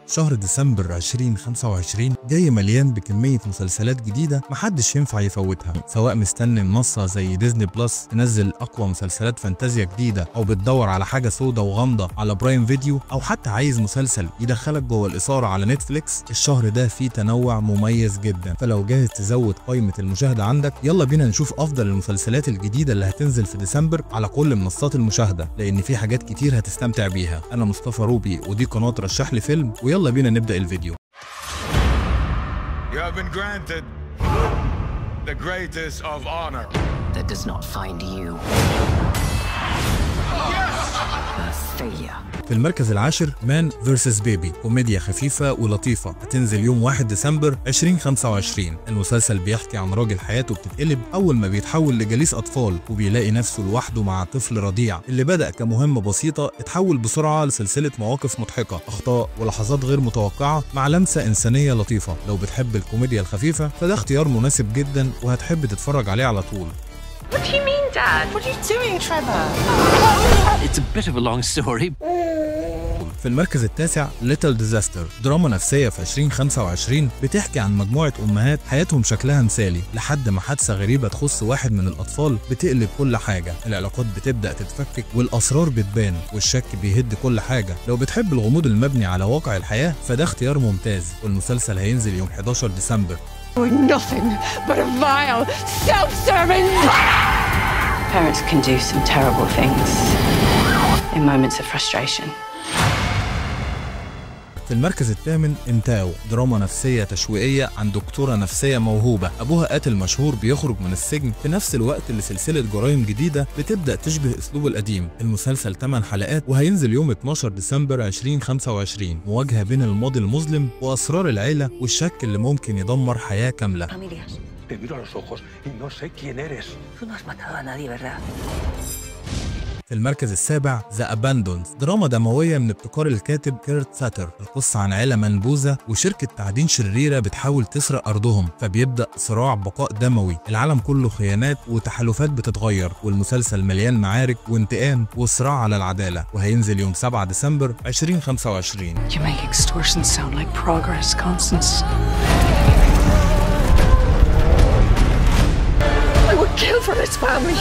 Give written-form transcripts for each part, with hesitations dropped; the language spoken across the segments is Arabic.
شهر ديسمبر 2025 جاي مليان بكمية مسلسلات جديدة محدش ينفع يفوتها، سواء مستني منصة زي ديزني بلس تنزل أقوى مسلسلات فانتازيا جديدة، أو بتدور على حاجة سودة وغامضة على برايم فيديو، أو حتى عايز مسلسل يدخلك جوه الإثارة على نتفليكس. الشهر ده فيه تنوع مميز جدا، فلو جاهز تزود قائمة المشاهدة عندك يلا بينا نشوف أفضل المسلسلات الجديدة اللي هتنزل في ديسمبر على كل منصات المشاهدة، لأن في حاجات كتير هتستمتع بيها. أنا مصطفى روبي ودي قناة رشح لي فيلم، ويلا بينا نبدأ الفيديو. You have been granted the greatest of honor. That does not find you a failure. في المركز العاشر مان فيرسس بيبي، كوميديا خفيفة ولطيفة، هتنزل يوم 1 ديسمبر 2025. المسلسل بيحكي عن راجل حياته بتتقلب أول ما بيتحول لجليس أطفال، وبيلاقي نفسه لوحده مع طفل رضيع اللي بدأ كمهمة بسيطة اتحول بسرعة لسلسلة مواقف مضحكة، أخطاء ولحظات غير متوقعة مع لمسة إنسانية لطيفة. لو بتحب الكوميديا الخفيفة فده اختيار مناسب جدا وهتحب تتفرج عليه على طول. What do you mean, Dad? What are you doing, Trevor? It's a bit of a long story. في المركز التاسع ليتل ديزاستر، دراما نفسية في 2025 بتحكي عن مجموعة أمهات حياتهم شكلها مثالي لحد ما حادثة غريبة تخص واحد من الأطفال بتقلب كل حاجة. العلاقات بتبدأ تتفكك والأسرار بتبان والشك بيهد كل حاجة. لو بتحب الغموض المبني على واقع الحياة فده اختيار ممتاز، والمسلسل هينزل يوم 11 ديسمبر. We're nothing but a vile, self-serving. Parents can do some terrible things in moments of frustration. في المركز الثامن انتاو، دراما نفسية تشويقية عن دكتورة نفسية موهوبة أبوها قاتل مشهور بيخرج من السجن في نفس الوقت اللي سلسلة جرائم جديدة بتبدأ تشبه أسلوبه القديم. المسلسل 8 حلقات وهينزل يوم 12 ديسمبر 2025. مواجهة بين الماضي المظلم وأسرار العيلة والشك اللي ممكن يدمر حياة كاملة. Te miro a los ojos y no sé quién eres. Tú no has matado a nadie, ¿verdad? في المركز السابع ذا أباندونز، دراما دموية من ابتكار الكاتب كيرت ساتر. القصة عن عيلة منبوذة وشركة تعدين شريرة بتحاول تسرق أرضهم، فبيبدأ صراع بقاء دموي. العالم كله خيانات وتحالفات بتتغير، والمسلسل مليان معارك وانتقام وصراع على العدالة، وهينزل يوم 7 ديسمبر 2025. You make extortion sound like progress, Constance. I would kill for this family.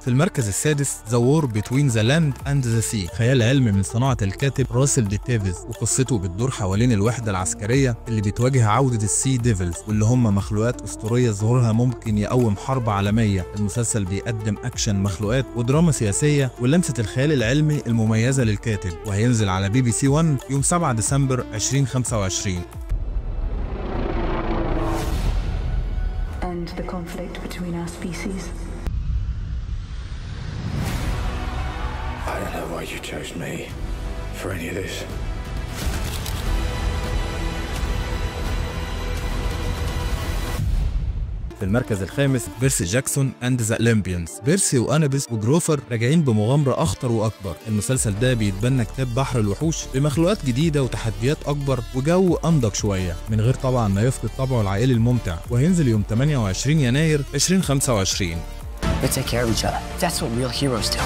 في المركز السادس ذا وور بتوين ذا لاند اند ذا سي، خيال علمي من صناعة الكاتب راسل دي تيفيز، وقصته بتدور حوالين الوحدة العسكرية اللي بتواجه عودة السي ديفلز، واللي هم مخلوقات أسطورية ظهورها ممكن يقوم حرب عالمية. المسلسل بيقدم أكشن مخلوقات ودراما سياسية ولمسة الخيال العلمي المميزة للكاتب، وهينزل على BBC 1 يوم 7 ديسمبر 2025. End the conflict between our species. I don't know why you chose me for any of this. في المركز الخامس بيرسي جاكسون اند ذا اولمبيانز، بيرسي وانابيس وجروفر راجعين بمغامره اخطر واكبر. المسلسل ده بيتبنى كتاب بحر الوحوش بمخلوقات جديده وتحديات اكبر وجو انضج شويه، من غير طبعا ما يفقد طابعه العائلي الممتع، وهينزل يوم 28 يناير 2025. They take care of each other. That's what real heroes do.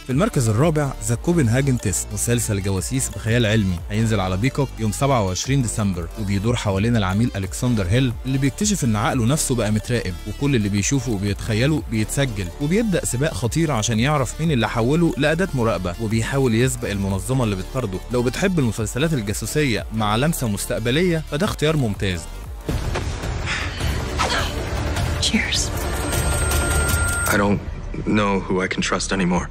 في المركز الرابع ذا كوبنهاجن تيست، مسلسل جواسيس بخيال علمي، هينزل على بيكوك يوم 27 ديسمبر، وبيدور حوالين العميل ألكسندر هيل اللي بيكتشف ان عقله نفسه بقى متراقب، وكل اللي بيشوفه وبيتخيله بيتسجل، وبيبدأ سباق خطير عشان يعرف مين اللي حوله لأداة مراقبة، وبيحاول يسبق المنظمة اللي بتطارده. لو بتحب المسلسلات الجاسوسية مع لمسة مستقبلية فده اختيار ممتاز. Cheers. I don't know who I can trust anymore.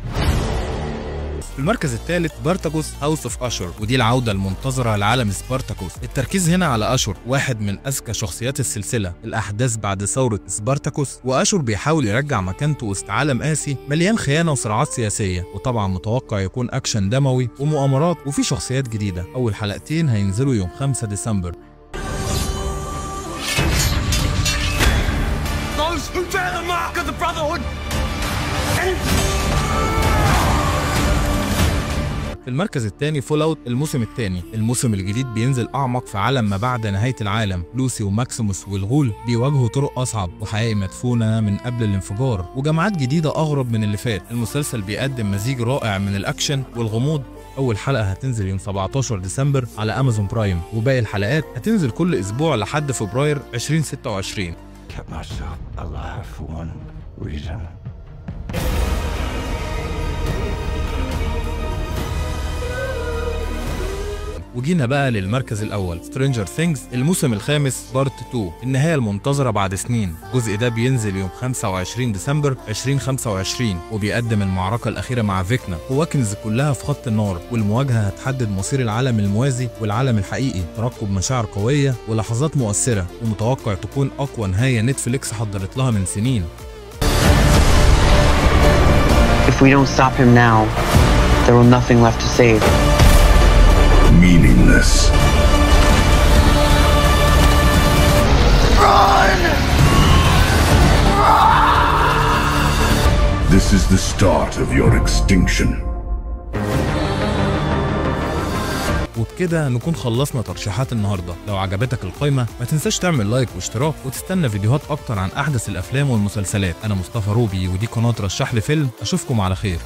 في المركز الثالث بارتاكوس هاوس اوف اشور، ودي العوده المنتظره لعالم سبارتاكوس. التركيز هنا على اشور، واحد من اذكى شخصيات السلسله. الاحداث بعد ثوره سبارتاكوس، واشور بيحاول يرجع مكانته وسط عالم قاسي مليان خيانه وصراعات سياسيه، وطبعا متوقع يكون اكشن دموي ومؤامرات وفي شخصيات جديده. اول حلقتين هينزلوا يوم 5 ديسمبر. Those who bear the mark of the Brotherhood في المركز الثاني فول اوت الموسم الثاني. الموسم الجديد بينزل اعمق في عالم ما بعد نهايه العالم. لوسي وماكسيموس والغول بيواجهوا طرق اصعب وحقائق مدفونه من قبل الانفجار وجماعات جديده اغرب من اللي فات. المسلسل بيقدم مزيج رائع من الاكشن والغموض. اول حلقه هتنزل يوم 17 ديسمبر على امازون برايم، وباقي الحلقات هتنزل كل اسبوع لحد فبراير 2026. Kept myself alive for one reason. وجينا بقى للمركز الاول سترينجر ثينجز الموسم الخامس بارت 2، النهايه المنتظره بعد سنين. الجزء ده بينزل يوم 25 ديسمبر 2025 وبيقدم المعركه الاخيره مع فيكنا. هوكنز كلها في خط النار، والمواجهه هتحدد مصير العالم الموازي والعالم الحقيقي. ترقب مشاعر قويه ولحظات مؤثره، ومتوقع تكون اقوى نهايه نتفليكس حضرت لها من سنين. If we don't stop him now, there will nothing left to save. Meaningless. Run! This is the start of your extinction. وبكده نكون خلصنا ترشيحات النهارده. لو عجبتك القائمه ما تنساش تعمل لايك واشتراك وتستنى فيديوهات اكتر عن احدث الافلام والمسلسلات. انا مصطفى روبي ودي قناه رشح لي فيلم. اشوفكم على خير.